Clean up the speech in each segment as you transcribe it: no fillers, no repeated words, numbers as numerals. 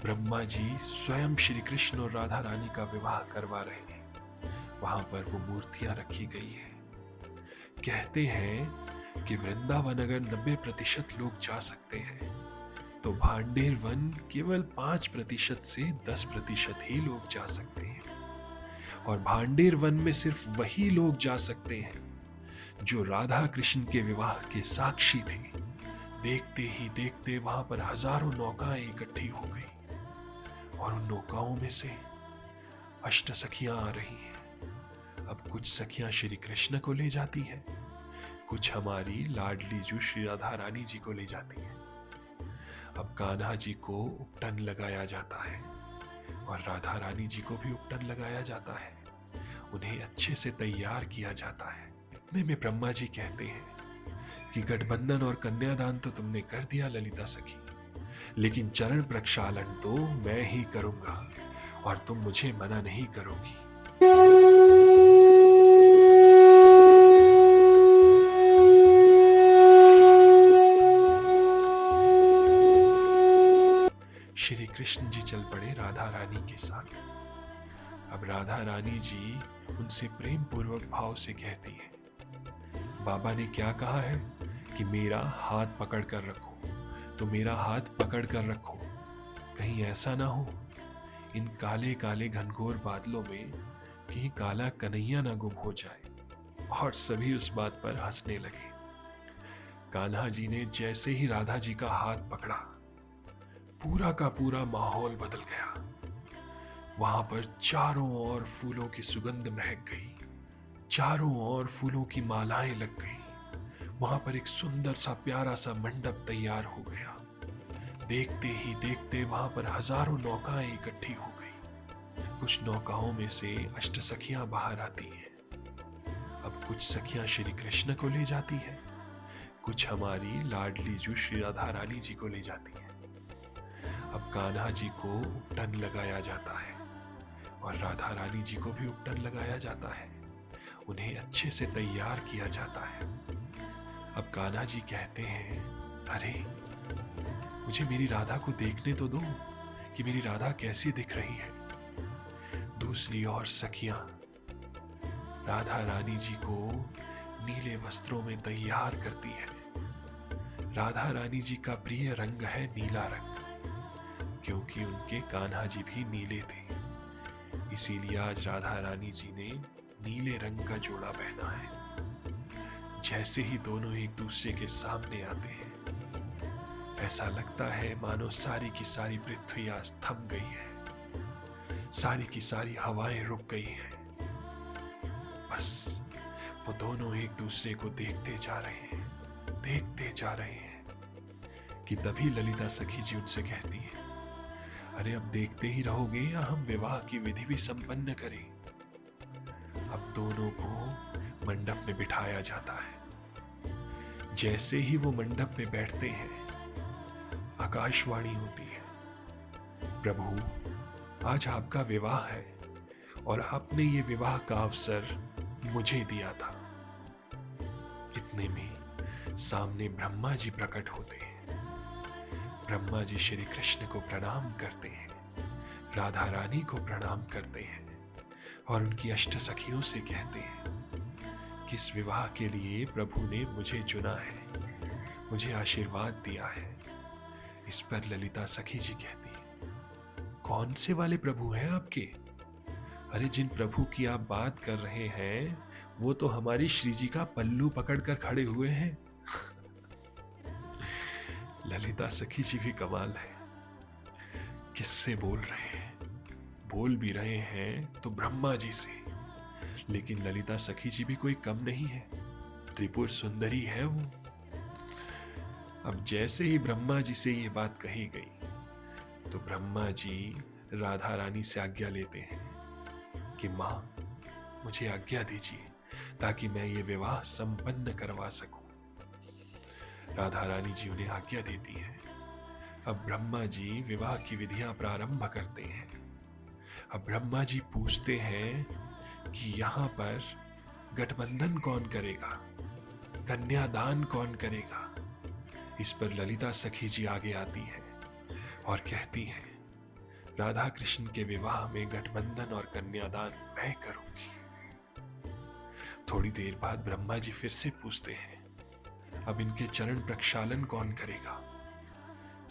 ब्रह्मा जी स्वयं श्री कृष्ण और राधा रानी का विवाह करवा रहे हैं। वहां पर वो मूर्तियां रखी गई है। कहते हैं कि वृंदावन अगर 90% लोग जा सकते हैं तो भांडेर वन केवल 5% से 10% ही लोग जा सकते हैं। और भांडेर वन में सिर्फ वही लोग जा सकते हैं जो राधा कृष्ण के विवाह के साक्षी थे। देखते ही देखते वहां पर हजारों नौकाएं इकट्ठी हो गई और उन नौकाओं में से अष्ट सखियां आ रही हैं। अब कुछ सखियां श्री कृष्ण को ले जाती हैं, कुछ हमारी लाडली जो श्री राधा रानी जी को ले जाती हैं। अब कान्हा जी को उपटन लगाया जाता है और राधा रानी जी को भी उपटन लगाया जाता है। उन्हें अच्छे से तैयार किया जाता है। इतने में ब्रह्मा जी कहते हैं कि गठबंधन और कन्यादान तो तुमने कर दिया ललिता सखी, लेकिन चरण प्रक्षालन तो मैं ही करूंगा और तुम मुझे मना नहीं करोगी। श्री कृष्ण जी चल पड़े राधा रानी के साथ। अब राधा रानी जी उनसे प्रेम पूर्वक भाव से कहती है, बाबा ने क्या कहा है कि मेरा हाथ पकड़ कर रखो, तो मेरा हाथ पकड़ कर रखो। कहीं ऐसा ना हो इन काले काले घनघोर बादलों में कहीं काला कन्हैया ना गुम हो जाए। और सभी उस बात पर हंसने लगे। कान्हा जी ने जैसे ही राधा जी का हाथ पकड़ा, पूरा का पूरा माहौल बदल गया। वहां पर चारों ओर फूलों की सुगंध महक गई, चारों ओर फूलों की मालाएं लग गई। वहां पर एक सुंदर सा प्यारा सा मंडप तैयार हो गया। देखते ही देखते वहां पर हजारों नौकाएं इकट्ठी हो गई। कुछ नौकाओं में से अष्ट सखियां बाहर आती हैं। अब कुछ सखियां श्री कृष्ण को ले जाती हैं, कुछ हमारी लाडली जो श्री राधा रानी जी को ले जाती हैं। अब कान्हा जी को उपटन लगाया जाता है और राधा रानी जी को भी उपटन लगाया जाता है। उन्हें अच्छे से तैयार किया जाता है। अब कान्हा जी कहते हैं, अरे मुझे मेरी राधा को देखने तो दो कि मेरी राधा कैसी दिख रही है। दूसरी ओर सखियां राधा रानी जी को नीले वस्त्रों में तैयार करती है। राधा रानी जी का प्रिय रंग है नीला रंग, क्योंकि उनके कान्हा जी भी नीले थे। इसीलिए आज राधा रानी जी ने नीले रंग का जोड़ा पहना है। जैसे ही दोनों एक दूसरे के सामने आते हैं, ऐसा लगता है मानो सारी की सारी पृथ्वी आज थम गई है, सारी की सारी हवाएं रुक गई हैं। बस वो दोनों एक दूसरे को देखते जा रहे हैं, देखते जा रहे हैं कि तभी ललिता सखी जी उनसे कहती है, अरे अब देखते ही रहोगे या हम विवाह की विधि भी संपन्न करें। अब दोनों को मंडप में बिठाया जाता है। जैसे ही वो मंडप में बैठते हैं, आकाशवाणी होती है, प्रभु आज आपका विवाह है और आपने ये विवाह का अवसर मुझे दिया था। इतने में सामने ब्रह्मा जी प्रकट होते हैं। ब्रह्मा जी श्री कृष्ण को प्रणाम करते हैं, राधा रानी को प्रणाम करते हैं और उनकी अष्ट सखियों से कहते हैं कि इस विवाह के लिए प्रभु ने मुझे चुना है, मुझे आशीर्वाद दिया है। इस पर ललिता सखी जी कहती है, कौन से वाले प्रभु हैं आपके? अरे जिन प्रभु की आप बात कर रहे हैं वो तो हमारी श्री जी का पल्लू पकड़कर खड़े हुए हैं। ललिता सखी जी भी कमाल है, किससे बोल रहे हैं? बोल भी रहे हैं तो ब्रह्मा जी से, लेकिन ललिता सखी जी भी कोई कम नहीं है, त्रिपुर सुंदरी है वो। अब जैसे ही ब्रह्मा जी से ये बात कही गई तो ब्रह्मा जी राधा रानी से आज्ञा लेते हैं कि मां मुझे आज्ञा दीजिए ताकि मैं ये विवाह संपन्न करवा सकूं। राधा रानी जी उन्हें आज्ञा देती है। अब ब्रह्मा जी विवाह की विधियां प्रारंभ करते हैं। अब ब्रह्मा जी पूछते हैं कि यहां पर गठबंधन कौन करेगा, कन्यादान कौन करेगा। इस पर ललिता सखी जी आगे आती हैं और कहती हैं, राधा कृष्ण के विवाह में गठबंधन और कन्यादान मैं करूंगी। थोड़ी देर बाद ब्रह्मा जी फिर से पूछते हैं, अब इनके चरण प्रक्षालन कौन करेगा?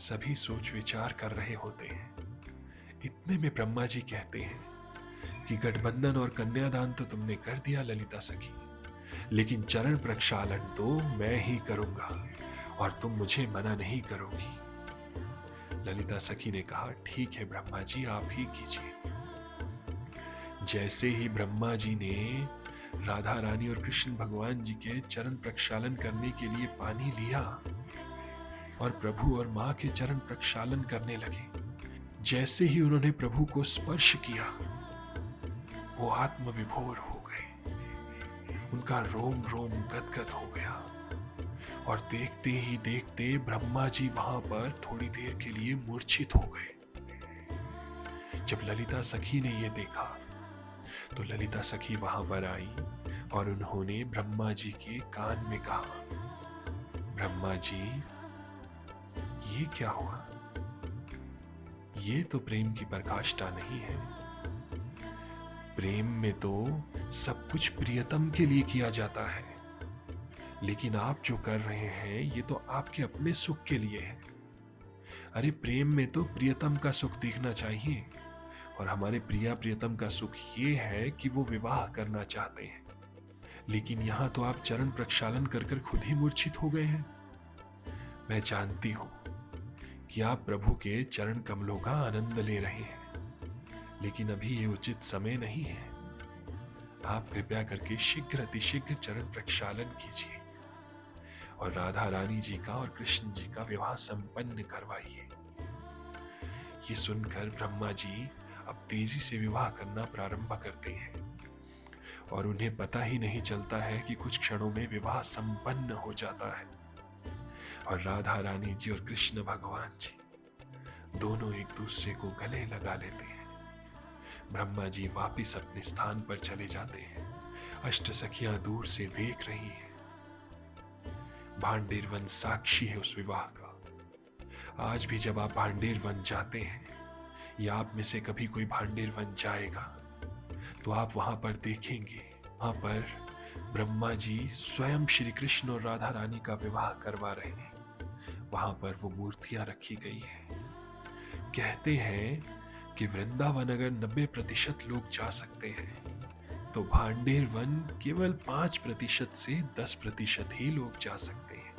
सभी सोच विचार कर रहे होते हैं। इतने में ब्रह्मा जी कहते हैं कि गठबंधन और कन्यादान तो तुमने कर दिया ललिता सखी, लेकिन चरण प्रक्षालन तो मैं ही करूंगा और तुम मुझे मना नहीं करोगी। ललिता सखी ने कहा, ठीक है ब्रह्मा जी, आप ही कीजिए। जैसे ही ब्रह्मा जी ने राधा रानी और कृष्ण भगवान जी के चरण प्रक्षालन करने के लिए पानी लिया और प्रभु और मां के चरण प्रक्षालन करने लगे, जैसे ही उन्होंने प्रभु को स्पर्श किया वो आत्मविभोर हो गए, उनका रोम रोम गदगद हो गया और देखते ही देखते ब्रह्मा जी वहां पर थोड़ी देर के लिए मूर्छित हो गए। जब ललिता सखी ने यह देखा तो ललिता सखी वहां पर आई और उन्होंने ब्रह्मा जी के कान में कहा, ब्रह्मा जी ये क्या हुआ? ये तो प्रेम की पराकाष्ठा नहीं है। प्रेम में तो सब कुछ प्रियतम के लिए किया जाता है, लेकिन आप जो कर रहे हैं ये तो आपके अपने सुख के लिए है। अरे प्रेम में तो प्रियतम का सुख देखना चाहिए, और हमारे प्रिया प्रियतम का सुख ये है कि वो विवाह करना चाहते हैं, लेकिन यहां तो आप चरण प्रक्षालन कर कर खुद ही मूर्छित हो गए हैं। मैं जानती हूं कि आप प्रभु के चरण कमलों का आनंद ले रहे हैं, लेकिन अभी ये उचित समय नहीं है। आप कृपया करके शीघ्र अतिशीघ्र चरण प्रक्षालन कीजिए और राधा रानी जी का और कृष्ण जी का विवाह संपन्न करवाइए। ये सुनकर ब्रह्मा जी अब तेजी से विवाह करना प्रारंभ करते हैं और उन्हें पता ही नहीं चलता है कि कुछ क्षणों में विवाह संपन्न हो जाता है और राधा रानी जी और कृष्ण भगवान जी दोनों एक दूसरे को गले लगा लेते हैं। ब्रह्मा जी वापिस अपने स्थान पर चले जाते हैं। अष्ट सखियां दूर से देख रही हैं। भांडेर वन साक्षी है उस विवाह का। आज भी जब आप भांडेर वन जाते हैं या आप में से कभी कोई भांडेर वन जाएगा तो आप वहां पर देखेंगे, वहां पर ब्रह्मा जी स्वयं श्री कृष्ण और राधा रानी का विवाह करवा रहे हैं। वहां पर वो मूर्तियां रखी गई हैं। कहते हैं कि वृंदावन अगर 90% लोग जा सकते हैं तो भांडेर वन केवल 5% से 10% ही लोग जा सकते हैं।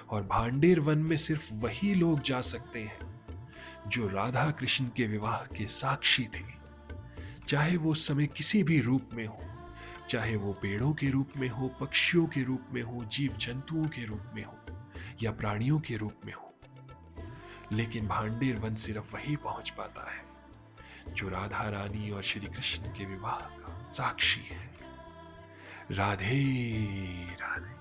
और भांडेर वन में सिर्फ वही लोग जा सकते हैं जो राधा कृष्ण के विवाह के साक्षी थे, चाहे वो उस समय किसी भी रूप में हो, चाहे वो पेड़ों के रूप में हो, पक्षियों के रूप में हो, जीव जंतुओं के रूप में हो या प्राणियों के रूप में हो। लेकिन भांडेर वन सिर्फ वही पहुंच पाता है जो राधा रानी और श्री कृष्ण के विवाह का साक्षी है। राधे राधे।